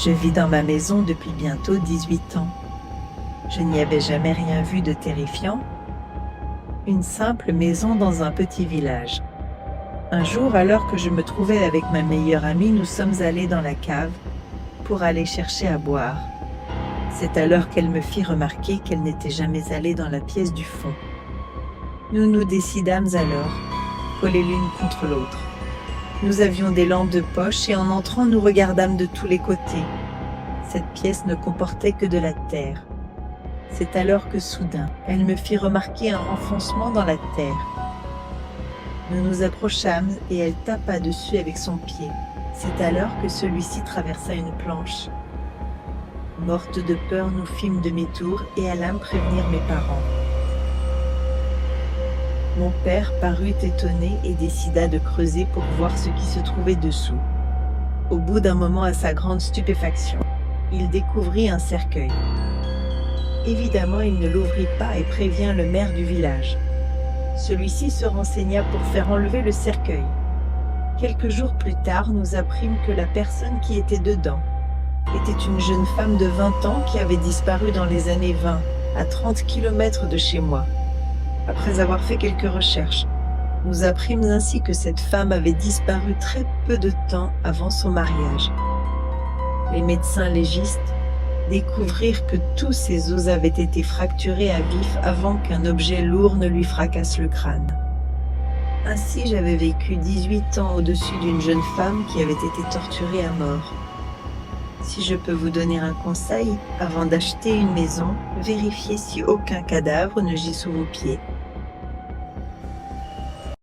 Je vis dans ma maison depuis bientôt 18 ans. Je n'y avais jamais rien vu de terrifiant. Une simple maison dans un petit village. Un jour, alors que je me trouvais avec ma meilleure amie, nous sommes allés dans la cave pour aller chercher à boire. C'est alors qu'elle me fit remarquer qu'elle n'était jamais allée dans la pièce du fond. Nous nous décidâmes alors, collées l'une contre l'autre. Nous avions des lampes de poche et en entrant, nous regardâmes de tous les côtés. Cette pièce ne comportait que de la terre. C'est alors que soudain, elle me fit remarquer un renfoncement dans la terre. Nous nous approchâmes et elle tapa dessus avec son pied. C'est alors que celui-ci traversa une planche. Mortes de peur, nous fîmes demi-tour et allâmes prévenir mes parents. Mon père parut étonné et décida de creuser pour voir ce qui se trouvait dessous. Au bout d'un moment, à sa grande stupéfaction, il découvrit un cercueil. Évidemment, il ne l'ouvrit pas et prévient le maire du village. Celui-ci se renseigna pour faire enlever le cercueil. Quelques jours plus tard, nous apprîmes que la personne qui était dedans était une jeune femme de 20 ans qui avait disparu dans les années 20, à 30 km de chez moi. Après avoir fait quelques recherches, nous apprîmes ainsi que cette femme avait disparu très peu de temps avant son mariage. Les médecins légistes découvrirent que tous ses os avaient été fracturés à vif avant qu'un objet lourd ne lui fracasse le crâne. Ainsi, j'avais vécu 18 ans au-dessus d'une jeune femme qui avait été torturée à mort. Si je peux vous donner un conseil, avant d'acheter une maison, vérifiez si aucun cadavre ne gît sous vos pieds.